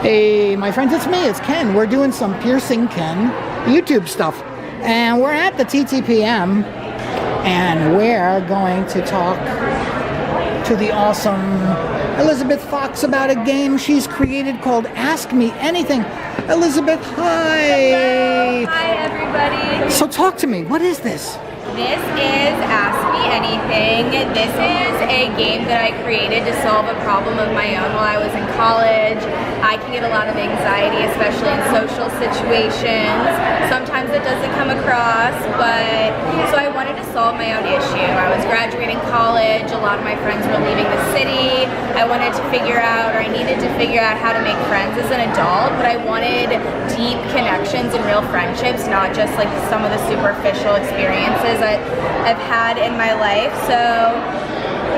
Hey, my friends, it's me, it's Ken. We're doing some Piercing Ken YouTube stuff. And we're at the TTPM, and we're going to talk to the awesome Elisabeth Fox about a game she's created called Ask Me Anything. Elisabeth, hi! Hello. Hi, everybody. So talk to me, what is this? This is Ask Me Anything. This is a game that I created to solve a problem of my own while I was in college. I can get a lot of anxiety, especially in social situations. Sometimes it doesn't come across, but so I wanted to solve my own issue. I was graduating college, a lot of my friends were leaving the city. I wanted to figure out, or I needed to figure out how to make friends as an adult, but I wanted deep connections and real friendships, not just like some of the superficial experiences I've had in my life. So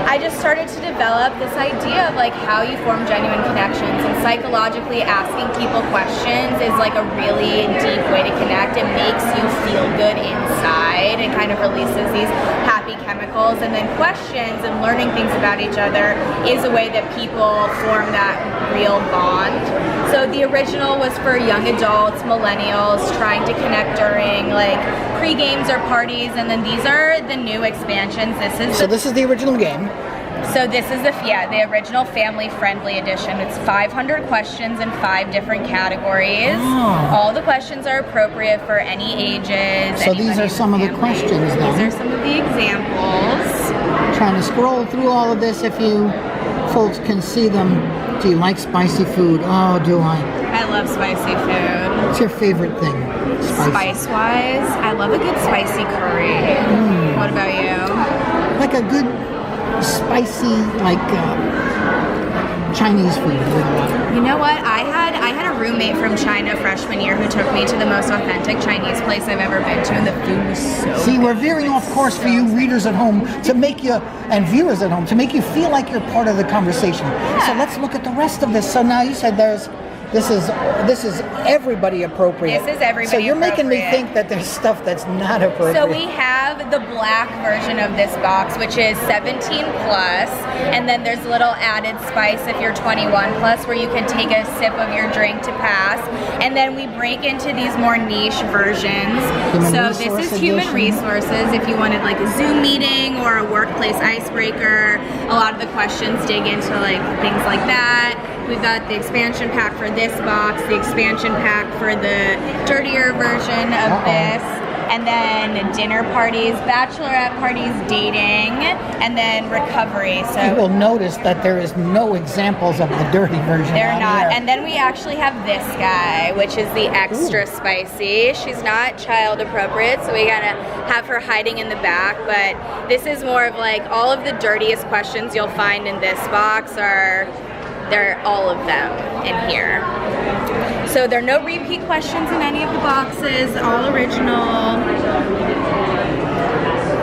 I just started to develop this idea of like how you form genuine connections, and psychologically asking people questions is like a really deep way to connect. It makes you feel good inside and kind of releases these happy chemicals, and then questions and learning things about each other is a way that people form that real bond. So the original was for young adults, millennials, trying to connect during like pre-games or parties, and then these are the new expansions. This is the original game. So this is the original family-friendly edition. It's 500 questions in 5 different categories. Oh. All the questions are appropriate for any ages. So these are some of the questions now. These are some of the examples. I'm trying to scroll through all of this if you folks can see them. Do you like spicy food? Oh, do I? I love spicy food. What's your favorite thing? Spice-wise, I love a good spicy curry. What about you? Like a good spicy, like Chinese food. You know what? I had a roommate from China freshman year who took me to the most authentic Chinese place I've ever been to, and the food was so See, good. we're veering off course for you readers at home to make you, and viewers at home, to make you feel like you're part of the conversation. Yeah. So let's look at the rest of this. So now you said this is everybody appropriate. This is everybody So you're making me appropriate. think that there's stuff that's not appropriate. So we have the black version of this box, which is 17 plus, and then there's a little added spice if you're 21 plus, where you can take a sip of your drink to pass. And then we break into these more niche versions. This is human resources. If you wanted like a Zoom meeting or a workplace icebreaker, a lot of the questions dig into like things like that. We've got the expansion pack for this box, the expansion pack for the dirtier version of this, and then dinner parties, bachelorette parties, dating, and then recovery. So you will notice that there is no examples of the dirty version. they're on not. here. And then we actually have this guy, which is the extra spicy. She's not child appropriate, so we gotta have her hiding in the back. But this is more of like all of the dirtiest questions you'll find in this box they're all of them in here. So there are no repeat questions in any of the boxes, all original.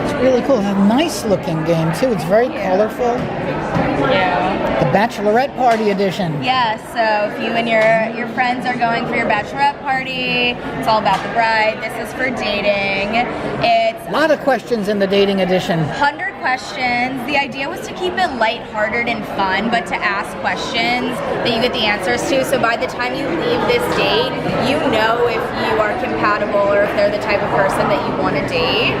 It's really cool. It's a nice looking game too. It's very colorful. Yeah. The Bachelorette Party Edition. Yeah, so if you and your friends are going for your bachelorette party, it's all about the bride. This is for dating. It's A lot of questions in the dating edition. 100 questions. The idea was to keep it lighthearted and fun, but to ask questions that you get the answers to. So by the time you leave this date, you know if you are compatible or if they're the type of person that you want to date.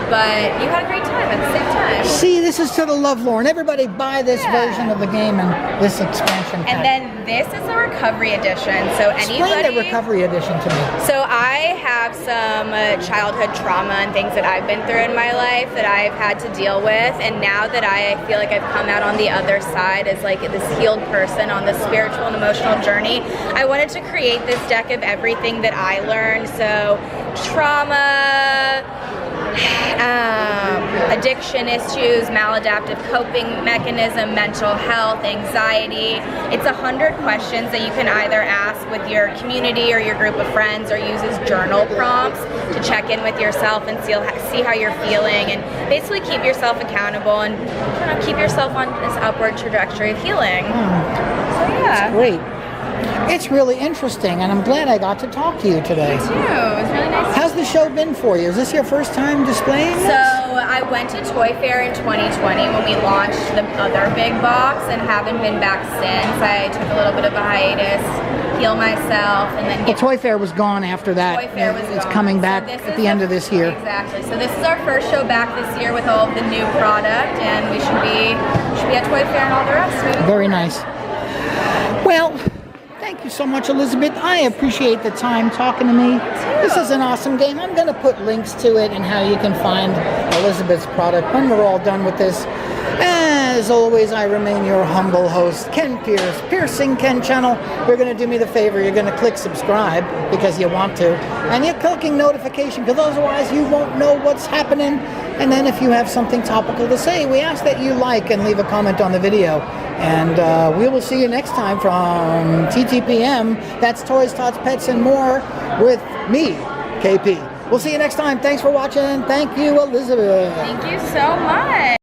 But you had a great time at the same time. See, this is to the lovelorn. Everybody buy this version of the game and this expansion pack. And then this is the recovery edition. So Explain the recovery edition to me. So I have some childhood trauma and things that I've been through in my life that I've had to deal with, and now that I feel like I've come out on the other side as like this healed person on this spiritual and emotional journey, I wanted to create this deck of everything that I learned. So trauma, addiction issues, maladaptive coping mechanism, mental health, anxiety. It's 100 questions that you can either ask with your community or your group of friends, or use as journal prompts to check in with yourself and see how you're feeling, and basically keep yourself accountable and kind of keep yourself on this upward trajectory of healing. So yeah. Great. It's really interesting, and I'm glad I got to talk to you today. Me too. It was really nice. How's the show been for you? Is this your first time displaying this? So I went to Toy Fair in 2020 when we launched the other big box, and haven't been back since. I took a little bit of a hiatus heal myself, and then The Toy Fair was gone after that. Toy Fair was It's gone. coming So back this at is the end of this year. Exactly. So this is our first show back this year with all of the new product, and we should be at Toy Fair and all the rest. Very nice. Well, thank you so much, Elisabeth. I appreciate the time talking to me. This is an awesome game. I'm going to put links to it and how you can find Elisabeth's product when we're all done with this. As always, I remain your humble host, Ken Pierce, Piercing Ken channel. You're going to do me the favor. You're going to click subscribe because you want to. And you're clicking notification because otherwise you won't know what's happening. And then if you have something topical to say, we ask that you like and leave a comment on the video. And we will see you next time from TTPM. That's Toys, Tots, Pets, and More with me, KP. We'll see you next time. Thanks for watching. Thank you, Elisabeth. Thank you so much.